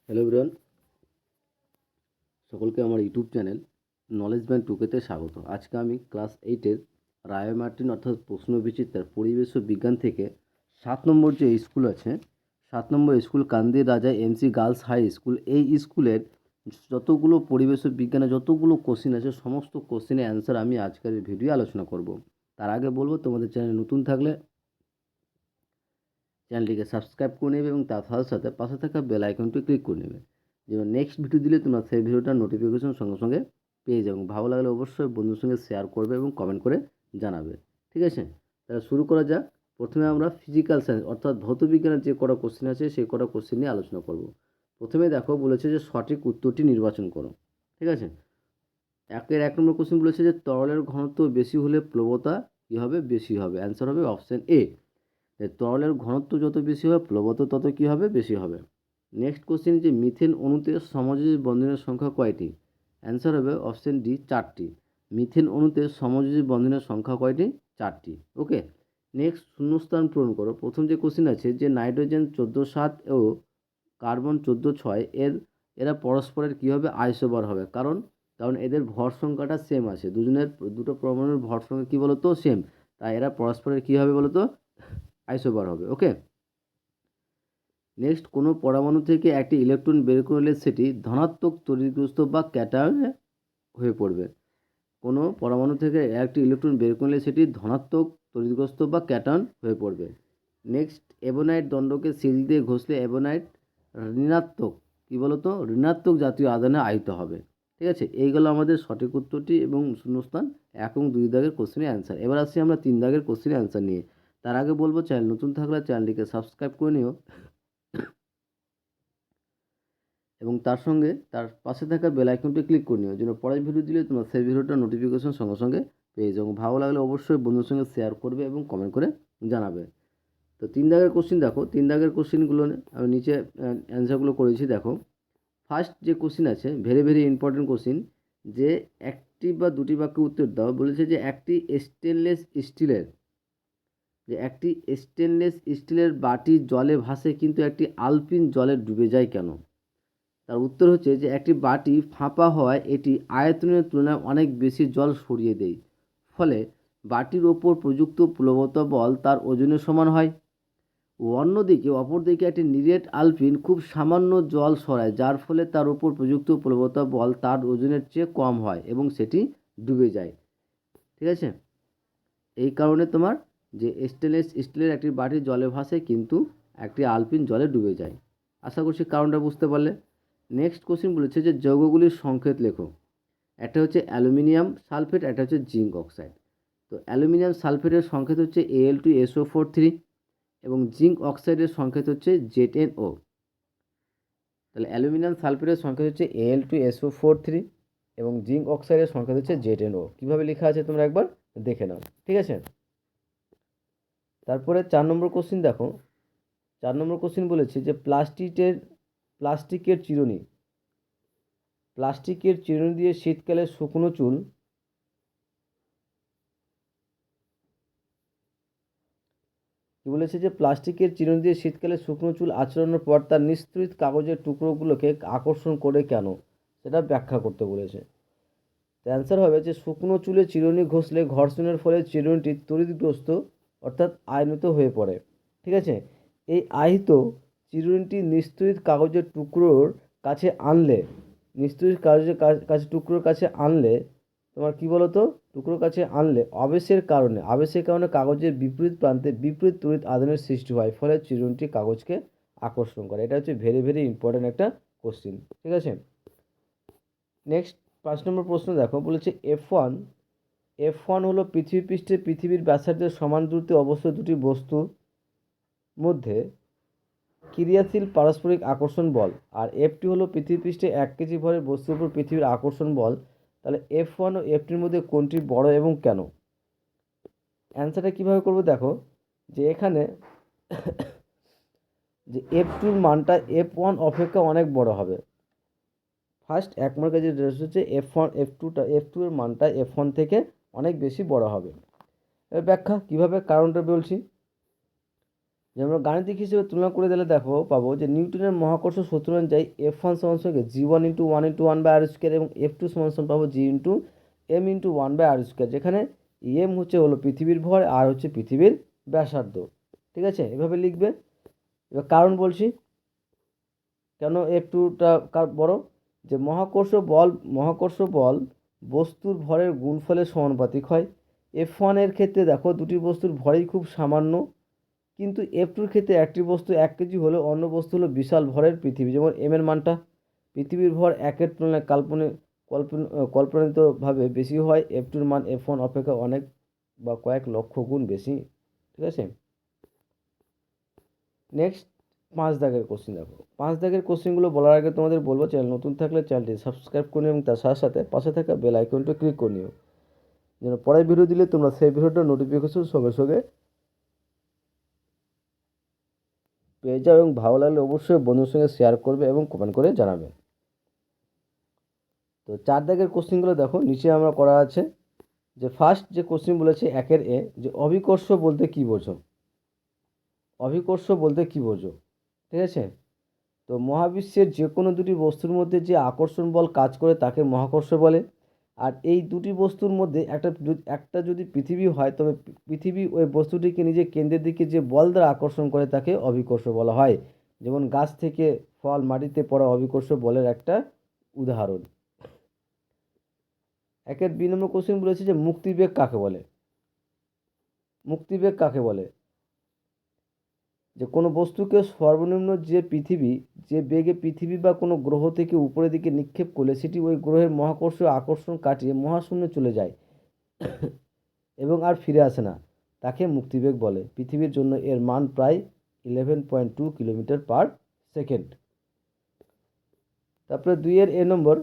Hello everyone, সকলকে আমার YouTube channel knowledge band টুকেতে স্বাগত। আজকে আমি ক্লাস 8-এর রায় মার্টিন অর্থাৎ প্রশ্নবিচিত্রার পরিবেশ ও বিজ্ঞান থেকে 7 নম্বর যে স্কুল আছে, 7 নম্বর স্কুল কান্দির রাজা এমসি গার্লস হাই স্কুল, এই স্কুলের যতগুলো পরিবেশ ও বিজ্ঞানের যতগুলো কোশ্চিন আছে সমস্ত কোশ্চিনের অ্যান্সার আমি আজকের এই ভিডিও আলোচনা করব। তার আগে বলবো, তোমাদের চ্যানেল নতুন থাকলে চ্যানেলটিকে সাবস্ক্রাইব করে নেবে এবং তার সাথে সাথে পাশে থাকা বেল আইকনটি ক্লিক করে নেবে, যেন নেক্সট ভিডিও দিলে তোমরা সেই ভিডিওটার নোটিফিকেশন সঙ্গে সঙ্গে পেয়ে যাবে। ভালো লাগলে অবশ্যই বন্ধুর সঙ্গে শেয়ার করবে এবং কমেন্ট করে জানাবে। ঠিক আছে, তাহলে শুরু করা যাক। প্রথমে আমরা ফিজিক্যাল সায়েন্স অর্থাৎ ভৌতবিজ্ঞানের যে কটা কোশ্চেন আছে সেই কটা কোশ্চেন নিয়ে আলোচনা করব। প্রথমে দেখো, বলেছে যে সঠিক উত্তরটি নির্বাচন করো। ঠিক আছে, এক নম্বর কোশ্চেন বলেছে যে তরলের ঘনত্ব বেশি হলে প্লবতা কী হবে? বেশি হবে। অ্যান্সার হবে অপশান এ, তরলের ঘনত্ব যত বেশি হবে প্লবতা তত কী হবে? বেশি হবে। নেক্সট কোশ্চেন, যে মিথেন অণুতে সমযোজী বন্ধনের সংখ্যা কয়টি? অ্যান্সার হবে অপশান ডি, 4টি। মিথেন অণুতে সমযোজী বন্ধনের সংখ্যা কয়টি? 4টি। ওকে, নেক্সট শূন্যস্থান পূরণ করো। প্রথম যে কোশ্চেন আছে, যে নাইট্রোজেন 14-7 ও কার্বন 14-6 এরা পরস্পরের কী হবে? আইসোবার হবে। কারণ এদের ভর সংখ্যাটা সেম আছে, দুটো পরমাণুর ভর সংখ্যা কী বলো তো? সেম। তাই এরা পরস্পরের কী হবে বলো তো? আইসোবার হবে। ওকে, নেক্সট, কোনো পরমাণু থেকে একটি ইলেকট্রন বের করলে সেটি ধনাত্মক তড়িৎগ্রস্ত বা ক্যাটায়নে হয়ে পড়বে। কোনো পরমাণু থেকে একটি ইলেকট্রন বের করলে সেটি ধনাত্মক তড়িৎগ্রস্ত বা ক্যাটায়ন হয়ে পড়বে। নেক্সট, এবোনাইট দণ্ডকে সিল দিয়ে ঘষলে এবোনাইট ঋণাত্মক কী বলতো? ঋণাত্মক জাতীয় আধানে আহিত হবে। ঠিক আছে, এইগুলো আমাদের সঠিক উত্তরটি এবং শূন্যস্থান 1 এবং 2 দাগের কোশ্চেনের অ্যান্সার। এবার আসছি আমরা 3 দাগের কোশ্চেনের অ্যান্সার নিয়ে। তার আগে বলবো, চ্যানেল নতুন থাকলে চ্যানেলটিকে সাবস্ক্রাইব করে নিও এবং তার সঙ্গে তার পাশে থাকা বেল আইকনটি ক্লিক করে নিও, যেন পরের ভিডিও দিলে তোমরা সেই ভিডিওটার নোটিফিকেশন সঙ্গে সঙ্গে পেয়ে যাও। ভালো লাগলে অবশ্যই বন্ধুর সঙ্গে শেয়ার করবে এবং কমেন্ট করে জানাবে। তো 3 দাগের কোশ্চেন দেখো, 3 দাগের কোশ্চেনগুলো আমি নিচে অ্যান্সারগুলো করেছি। দেখো, ফার্স্ট যে কোশ্চেন আছে, ভেরি ভেরি ইম্পর্টেন্ট কোশ্চেন, যে একটি বা দুটি বাক্যে উত্তর দাও। বলেছে যে একটি স্টেনলেস স্টিলের বাটি জলে ভাসে কিন্তু একটি আলপিন জলে ডুবে যায় কেন? তার উত্তর হচ্ছে যে একটি বাটি ফাঁপা হওয়ায় এটি আয়তনের তুলনায় অনেক বেশি জল সরিয়ে দেয়, ফলে বাটির ওপর প্রযুক্ত প্লবতা বল তার ওজনের সমান হয়। অপরদিকে একটি নিরেট আলপিন খুব সামান্য জল সরায়, যার ফলে তার উপর প্রযুক্ত প্লবতা বল তার ওজনের চেয়ে কম হয় এবং সেটি ডুবে যায়। ঠিক আছে, এই কারণে তোমার যে স্টেনলেস স্টিলের একটি বাটি জলে ভাসে কিন্তু একটি আলপিন জলে ডুবে যায়। আশা করছি কারণটা বুঝতে পারলে। নেক্সট কোশ্চেন বলেছে যে যৌগগুলির সংকেত লেখো। একটা হচ্ছে অ্যালুমিনিয়াম সালফেট, একটা হচ্ছে জিঙ্ক অক্সাইড। তো অ্যালুমিনিয়াম সালফেটের সংকেত হচ্ছে Al2SO43 এবং জিঙ্ক অক্সাইডের সংকেত হচ্ছে ZnO। তাহলে অ্যালুমিনিয়াম সালফেটের সংকেত হচ্ছে Al2SO43 এবং জিঙ্ক অক্সাইডের সংকেত হচ্ছে ZnO। কীভাবে লেখা আছে তোমরা একবার দেখে নাও। ঠিক আছে, তারপরে 4 নম্বর কোশ্চেন দেখো। 4 নম্বর কোশ্চেন বলেছে যে প্লাস্টিকের চিরুনি দিয়ে শীতকালে শুকনো চুল কি বলেছে যে প্লাস্টিকের চিরুনি দিয়ে শীতকালে শুকনো চুল আঁচড়ানোর পর তার নিঃসৃত কাগজের টুকরোগুলোকে আকর্ষণ করে কেন, সেটা ব্যাখ্যা করতে বলেছে। অ্যান্সার হবে যে শুকনো চুলে চিরুনি ঘষলে ঘর্ষণের ফলে চিরুনিটি তড়িৎগ্রস্ত অর্থাৎ আয়নিত হয়ে পড়ে। ঠিক আছে, এই আহিত চিরুনিটি নিঃসৃত কাগজের টুকরোর কাছে আনলে টুকরোর কাছে আনলে তোমার কি বলো তো? টুকরোর কাছে আনলে আবেশের কারণে কাগজের বিপরীত প্রান্তে বিপরীত তড়িৎ আধানের সৃষ্টি হয়, ফলে চিরুনিটি কাগজকে আকর্ষণ করে। এটা হচ্ছে ভেরি ভেরি ইম্পর্ট্যান্ট একটা কোশ্চিন। ঠিক আছে, নেক্সট 5 নম্বর প্রশ্ন দেখো। বলেছে F1 হলো পৃথিবীর ব্যাসার্ধের সমান দূরত্বে অবস্থিত দুটি বস্তুর মধ্যে ক্রিয়াশীল পারস্পরিক আকর্ষণ বল, আর F2 হলো পৃথিবীপৃষ্ঠে 1 কেজি ভরের বস্তুর উপর পৃথিবীর আকর্ষণ বল। তাহলে F1 ও F2 এর মধ্যে কোনটি বড় এবং কেন? অ্যান্সারটা কীভাবে করবো দেখো, যে এখানে যে F2 এর মানটা F1 অপেক্ষা অনেক বড় হবে। ফার্স্ট 1 নম্বর কাছে যেটা হচ্ছে F2 এর মানটা F1 থেকে অনেক বেশি বড় হবে। এর ব্যাখ্যা কীভাবে, কারণটা বলছি। যে আমরা গাণিতিক হিসেবে তুলনা করে দিলে পাবো যে নিউটনের মহাকর্ষ সূত্র অনুযায়ী F1 সমান সমান G1 × 1 × 1 এবং F2 সমান সমান পাবো G × M × 1/r², যেখানে M হলো পৃথিবীর ভর, আর হচ্ছে পৃথিবীর ব্যাসার্ধ। ঠিক আছে, এভাবে লিখবে। এবার কারণ বলছি কেন F2টা বড়, যে মহাকর্ষ বল বস্তুর ভরের গুণফলের সমানুপাতিক হয়। F1 এর ক্ষেত্রে দুটি বস্তুর ভরই খুব সামান্য, কিন্তু F2 ক্ষেত্রে একটি বস্তু 1 কেজি হলেও অন্য বস্তু হলো বিশাল ভরের পৃথিবী। যেমন M এর মানটা পৃথিবীর ভর 1-এর তুলনায় কল্পনাতীতভাবে বেশি হয়, F2 মান F1 অপেক্ষা অনেক বা কয়েক লক্ষ গুণ বেশি। ঠিক আছে, নেক্সট 5 দাগের কোশ্চেন 5 দাগের কোশ্চেনগুলো বলার আগে তোমাদের বলবো, চ্যানেল নতুন থাকলে চ্যানেলটি সাবস্ক্রাইব করে নিও এবং তার সাথে সাথে পাশে থাকা বেল আইকনটি ক্লিক করে নিও, যেন পরের ভিডিও দিলে তোমরা সেই ভিডিওটার নোটিফিকেশন সঙ্গে সঙ্গে পেয়ে যাও। এবং ভালো লাগলে অবশ্যই বন্ধুর সঙ্গে শেয়ার করবে এবং কমেন্ট করে জানাবে। তো 4 দাগের কোশ্চেনগুলো নিচে আমরা করা আছে। যে ফার্স্ট যে কোশ্চেন বলেছে 1-এর এ, যে অভিকর্ষ বলতে কী বোঝো? অভিকর্ষ বলতে কী বোঝো? ঠিক আছে, তো মহাবিশ্বের যে কোনো দুটি বস্তুর মধ্যে যে আকর্ষণ বল কাজ করে তাকে মহাকর্ষ বলে। আর এই দুটি বস্তুর মধ্যে একটা যদি পৃথিবী হয়, তবে পৃথিবী ওই বস্তুটিকে নিজের কেন্দ্রের দিকে যে বল দ্বারা আকর্ষণ করে তাকে অভিকর্ষ বলা হয়। যেমন গাছ থেকে ফল মাটিতে পড়া অভিকর্ষ বলের একটা উদাহরণ। 1-এর বি নম্বর কোশ্চেন বলেছে যে মুক্তিবেগ কাকে বলে? মুক্তিবেগ কাকে বলে? যে কোনো বস্তুকে সর্বনিম্ন যে বেগে পৃথিবী বা কোনো গ্রহ থেকে উপরের দিকে নিক্ষেপ করলে সেটি ওই গ্রহের মহাকর্ষীয় আকর্ষণ কাটিয়ে মহাশূন্যে চলে যায় এবং আর ফিরে আসে না, তাকে মুক্তিবেগ বলে। পৃথিবীর জন্য এর মান প্রায় 11.2 কিলোমিটার/সেকেন্ড। তারপরে 2-এর এ নম্বর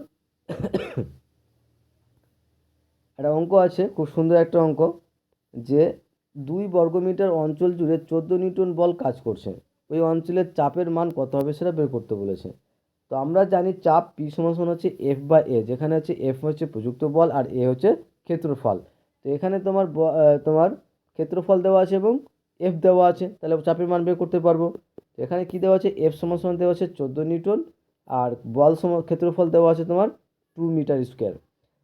একটা অঙ্ক আছে, খুব সুন্দর একটা অঙ্ক, যে 2 বর্গমিটার অঞ্চল জুড়ে 14 নিউটন বল কাজ করছে, ওই অঞ্চলের চাপের মান কত হবে সেটা বের করতে বলেছে। তো আমরা জানি চাপ P সমান হচ্ছে F/A, যেখানে হচ্ছে F হচ্ছে প্রযুক্ত বল আর A হচ্ছে ক্ষেত্রফল। তো এখানে তোমার ক্ষেত্রফল দেওয়া আছে এবং F দেওয়া আছে, তাহলে চাপের মান বের করতে পারবো। এখানে কি দেওয়া আছে? F সমান দেওয়া আছে 14 নিউটন, আর বল ক্ষেত্রফল দেওয়া আছে তোমার 2 মিটার স্কোয়ার।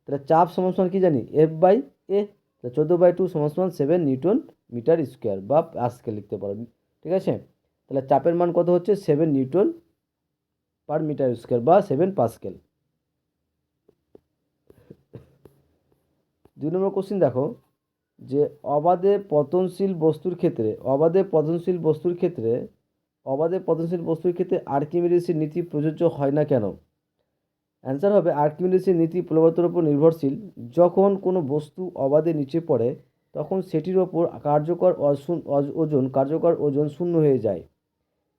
তাহলে চাপ সমান কি জানি? F/A। 14/2 সমান 7 নিউটন মিটার স্কোয়ার বা পাস্কেল লিখতে পারো। ঠিক আছে, তাহলে চাপের মান কত হচ্ছে? 7 নিউটন পার মিটার স্কোয়ার বা 7 পাস্কেল। 2 নম্বর কোশ্চিন যে অবাধে পতনশীল বস্তুর ক্ষেত্রে আর্কিমিডিসের নীতি প্রযোজ্য হয় না কেন? অ্যান্সার হবে আর্কিমিডিসের নীতি প্রবলতার উপর নির্ভরশীল। যখন কোনো বস্তু অবাধে নিচে পড়ে তখন সেটির ওপর কার্যকর ওজন শূন্য হয়ে যায়।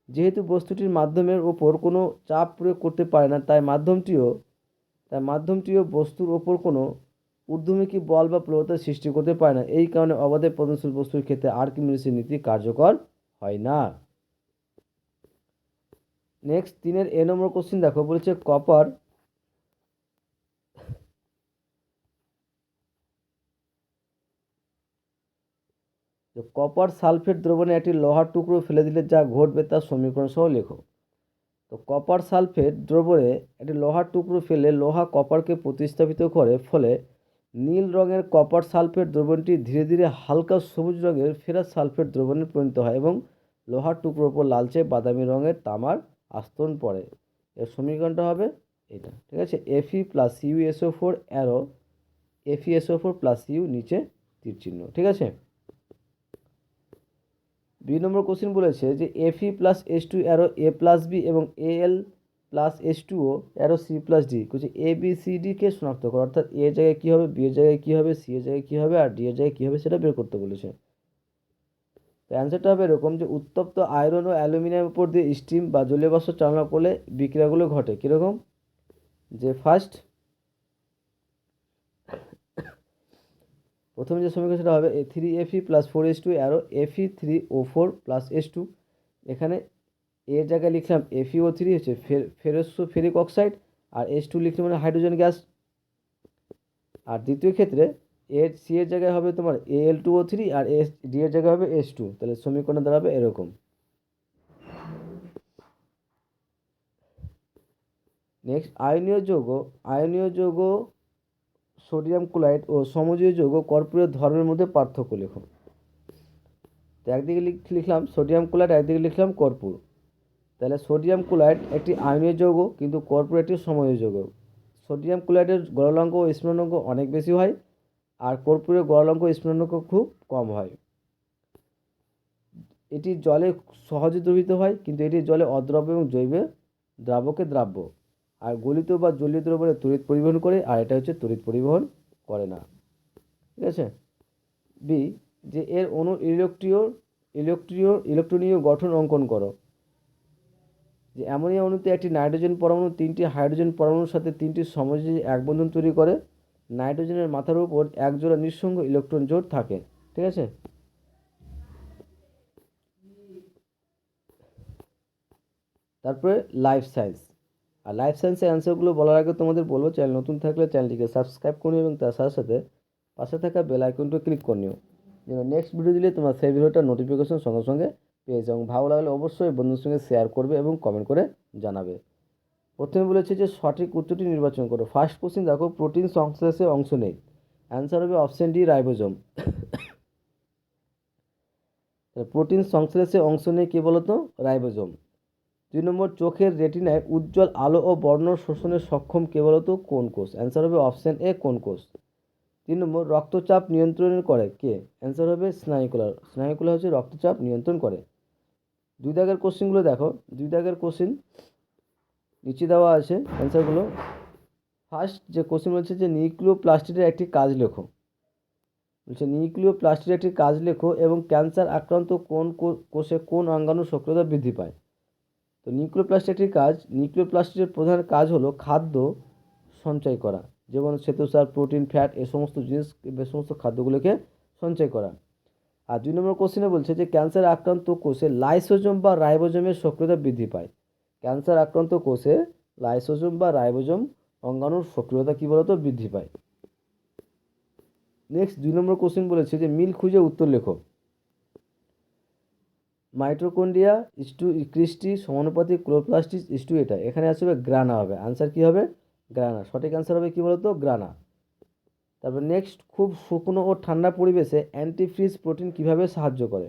যেহেতু বস্তুটির মাধ্যমের ওপর কোনো চাপ প্রয়োগ করতে পারে না, তাই মাধ্যমটিও বস্তুর ওপর কোনো ঊর্ধ্বমুখী বল বা প্রবলতার সৃষ্টি করতে পারে না। এই কারণে অবাধে পতনশীল বস্তুর ক্ষেত্রে আর্কিমিডিসের নীতি কার্যকর হয় না। নেক্সট 3-এর এ নম্বর কোশ্চিন বলেছে কপার সালফেট দ্রবণে একটি লোহার টুকরো ফেলে দিলে যা ঘটবে তার সমীকরণ সহ লেখো। তো কপার সালফেট দ্রবণে একটি লোহার টুকরো ফেলে লোহা কপারকে প্রতিস্থাপিত করে, ফলে নীল রঙের কপার সালফেট দ্রবণটি ধীরে ধীরে হালকা সবুজ রঙের ফেরাস সালফেট দ্রবণে পরিণত হয় এবং লোহার টুকরোর উপর লালচে বাদামি রঙের তামার আস্তরণ পড়ে। এর সমীকরণটা হবে এটা। ঠিক আছে, Fe+CuSO4 অ্যারো FeSO4+Cu নিচে তীর চিহ্ন। ঠিক আছে, 2 নম্বর কোশ্চেন বলেছে যে Fe+H2 অ্যারো A+B এবং Al+H2O অ্যারো C+D ABCD কে শনাক্ত করো, অর্থাৎ A এর জায়গায় কী হবে, B এর জায়গায় কী হবে, C এর জায়গায় কী হবে আর D এর জায়গায় কী হবে সেটা বের করতে বলেছে। তো অ্যান্সারটা হবে এরকম, যে উত্তপ্ত আয়রন ও অ্যালুমিনিয়ামের উপর দিয়ে স্টিম বা জলীয় বাষ্প চালনা করলে বিক্রিয়াগুলো ঘটে কীরকম? যে প্রথমে যে সমীকরণ সেটা হবে 3Fe+4H2 অ্যারো Fe3O4+H2। এখানে এর জায়গায় লিখলাম FeO3 হচ্ছে ফেরোসো-ফেরিক অক্সাইড, আর H2 লিখলাম মানে হাইড্রোজেন গ্যাস। আর দ্বিতীয় ক্ষেত্রে C এর জায়গায় হবে তোমার Al2O3 আর D এর জায়গায় হবে H2। তাহলে সমীকরণ দাঁড়াবে এরকম। নেক্সট আয়নীয় যৌগ সোডিয়াম ক্লোরাইড ও সমযোজী যৌগ কর্পূরের ধর্মের মধ্যে পার্থক্য লেখো। তো একদিকে লিখলাম সোডিয়াম ক্লোরাইড, একদিকে লিখলাম কর্পূর। তাহলে সোডিয়াম ক্লোরাইড একটি আয়নীয় যৌগ, কিন্তু কর্পূর একটি সমযোজী যৌগ। সোডিয়াম ক্লোরাইডের গলনাঙ্ক ও স্ফুটনাঙ্ক অনেক বেশি হয়, আর কর্পূরের গলনাঙ্ক ও স্ফুটনাঙ্ক খুব কম হয়। এটি জলে সহজে দ্রবীভূত হয়, কিন্তু এটি জলে অদ্রাব্য এবং জৈবে দ্রাবকে দ্রাব্য। আর গলিত বা জলীয় দ্রবণে তড়িৎ পরিবহন করে, আর এটা হচ্ছে তড়িৎ পরিবহন করে না। ঠিক আছে। বি, যে এর অণু ইলেকট্রনীয় গঠন অঙ্কন করো। যে অ্যামোনিয়া অণুতে একটি নাইট্রোজেন পরমাণু 3টি হাইড্রোজেন পরমাণুর সাথে 3টি সমযোজী এক বন্ধন তৈরি করে। নাইট্রোজেনের মাথার উপর এক জোড়া নিঃসঙ্গ ইলেকট্রন জোড় থাকে। ঠিক আছে। তারপরে লাইফ সায়েন্স। আর লাইফ সায়েন্সের অ্যান্সারগুলো বলার আগে তোমাদের বলবো, চ্যানেল নতুন থাকলে চ্যানেলটিকে সাবস্ক্রাইব করে নিও এবং তার সাথে সাথে পাশে থাকা বেল আইকনটা ক্লিক করে নিও, যেন নেক্সট ভিডিও দিলে তোমার সেই ভিডিওটার নোটিফিকেশন সঙ্গে সঙ্গে পেয়ে যাও। এবং ভালো লাগলে অবশ্যই বন্ধুর সঙ্গে শেয়ার করবে এবং কমেন্ট করে জানাবে। প্রথমে বলেছে যে সঠিক উত্তরটি নির্বাচন করো। ফার্স্ট কোশ্চেন দেখো, প্রোটিন সংশ্লেষে অংশ নেই। অ্যান্সার হবে অপশন ডি, রাইবোজোম। প্রোটিন সংশ্লেষে অংশ নেই কে বলতো? রাইবোজোম। 2 নম্বর, চোখের রেটিনায় উজ্জ্বল আলো ও বর্ণ শোষণে সক্ষম কে বলতো? কোন কোষ? অ্যান্সার হবে অপশন এ, কোন কোষ। 3 নম্বর, রক্তচাপ নিয়ন্ত্রণ করে কে? অ্যান্সার হবে স্নায়ুকলা। স্নায়ুকলা হচ্ছে রক্তচাপ নিয়ন্ত্রণ করে। 2 দাগের কোশ্চেনগুলো দেখো। 2 দাগের কোশ্চেন নিচে দেওয়া আছে অ্যান্সারগুলো। ফার্স্ট যে কোশ্চেন বলছে যে নিউক্লিওপ্লাস্টিডের একটি কাজ লেখো। বলছে নিউক্লিওপ্লাস্টিডের একটি কাজ লেখো এবং ক্যান্সার আক্রান্ত কোন কোষে কোন অঙ্গাণু সক্রিয়তা বৃদ্ধি পায়। তো নিউক্লিওপ্লাস্টিডের প্রধান কাজ হলো খাদ্য সঞ্চয় করা, যেমন শ্বেতসার, প্রোটিন, ফ্যাট, এ সমস্ত খাদ্যগুলোকে সঞ্চয় করা। আর 2 নম্বর কোশ্চেনে বলছে যে ক্যান্সার আক্রান্ত কোষে লাইসোজোম বা রাইবোজোমের সক্রিয়তা বৃদ্ধি পায়। ক্যান্সার আক্রান্ত কোষে লাইসোজোম বা রাইবোজোম অঙ্গাণুর সক্রিয়তা কী বলতো? বৃদ্ধি পায়। নেক্সট 2 নম্বর কোশ্চেন বলেছে যে মিল খুঁজে উত্তর লেখো। মাইটোকন্ড্রিয়া ইস্টু ক্রিস্টি সমানুপাতিক ক্লোরোপ্লাস্টিস ইস্টু এটা, এখানে আসবে গ্রানা হবে। আনসার কী হবে? গ্রানা। সঠিক অ্যান্সার হবে কী বলতো? গ্রানা। তারপর নেক্সট, খুব শুকনো ও ঠান্ডা পরিবেশে অ্যান্টিফ্রিজ প্রোটিন কিভাবে সাহায্য করে?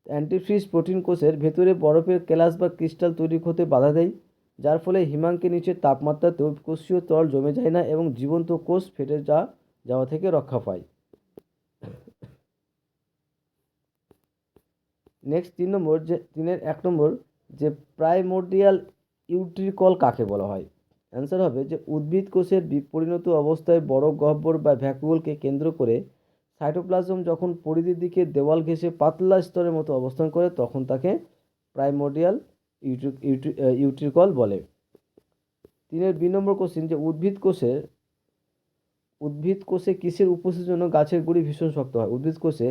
অ্যান্টিফ্রিজ প্রোটিন কোষের ভেতরে বরফের কেলাস বা ক্রিস্টাল তৈরি হতে বাধা দেয়, যার ফলে হিমাঙ্কের নিচে তাপমাত্রাতেও কোষীয় তরল জমে যায় না এবং জীবন্ত কোষ ফেটে যাওয়া থেকে রক্ষা পায়। নেক্সট 3 নম্বর, যে 1 নম্বর, যে প্রাইমোর্ডিয়াল ইউট্রিকল কাকে বলা হয়? অ্যান্সার হবে যে উদ্ভিদ কোষের বিপরিণত অবস্থায় বড় গহ্বর বা ভ্যাকুওলকে কেন্দ্র করে সাইটোপ্লাজম যখন পরিধির দিকে দেওয়াল ঘেঁষে পাতলা স্তরের মতো অবস্থান করে, তখন তাকে প্রাইমোর্ডিয়াল ইউট্রিকল বলে। 3 নম্বর কোশ্চেন, যে উদ্ভিদ কোষে কিসের উপস্থিতির জন্য গাছের গুঁড়ি ভীষণ শক্ত হয়? উদ্ভিদ কোষে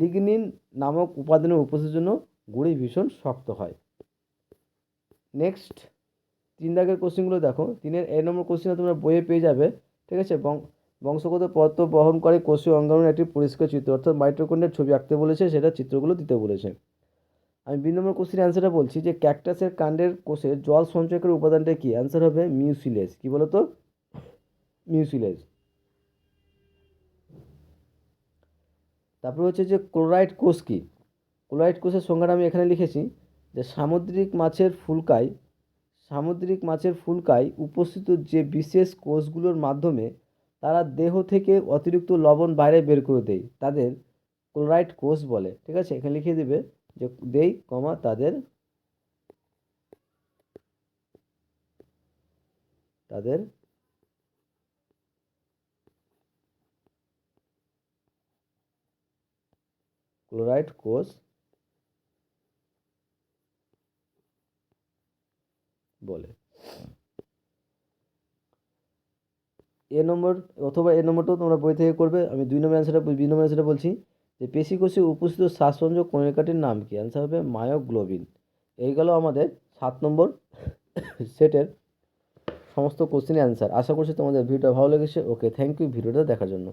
লিগনিন নামক উপাদানের উপস্থিতির জন্য গুঁড়ি ভীষণ শক্ত হয়। নেক্সট 3 দাগের কোশ্চেনগুলো দেখো। 3 নম্বর কোশ্চেনে তোমরা বইয়ে পেয়ে যাবে। ঠিক আছে। বংশগত পদার্থ বহন করে কোষীয় অঙ্গাণুর একটি পরিষ্কার চিত্র, অর্থাৎ মাইটোকন্ড্রিয়ার ছবি আঁকতে বলেছে, সেটা চিত্রগুলো দিতে বলেছে। আমি 2 নম্বর কোশ্চেনের অ্যান্সারটা বলছি, যে ক্যাকটাসের কাণ্ডের কোষে জল সঞ্চয়কারী উপাদানটা কি? অ্যান্সার হবে মিউসিলেজ। কি বলতো? মিউসিলেজ। তারপর হচ্ছে যে ক্লোরাইড কোষ কি? ক্লোরাইড কোষের সংজ্ঞাটা আমি এখানে লিখেছি, যে সামুদ্রিক মাছের ফুলকায় উপস্থিত যে বিশেষ কোষগুলোর মাধ্যমে তারা দেহ থেকে অতিরিক্ত লবণ বাইরে বের করে দেয়, তাদের ক্লোরাইড কোষ বলে। ঠিক আছে। এখানে লিখে দিবে যে তাদের ক্লোরাইড কোষ বলে। এ নম্বর অথবা এ নম্বরটাও তোমরা বই থেকে করবে। আমি 2 নম্বর অ্যান্সারটা বলছি, যে পেশিকোষে উপস্থিত শ্বাসসংযোগ কণিকাটির নাম কি? অ্যান্সার হবে মায়োগ্লোবিন। এই গেল আমাদের 7 নম্বর সেটের সমস্ত কোশ্চেনের অ্যান্সার। আশা করছি তোমাদের ভিডিওটা ভালো লেগেছে। ওকে, থ্যাংক ইউ ভিডিওটা দেখার জন্য।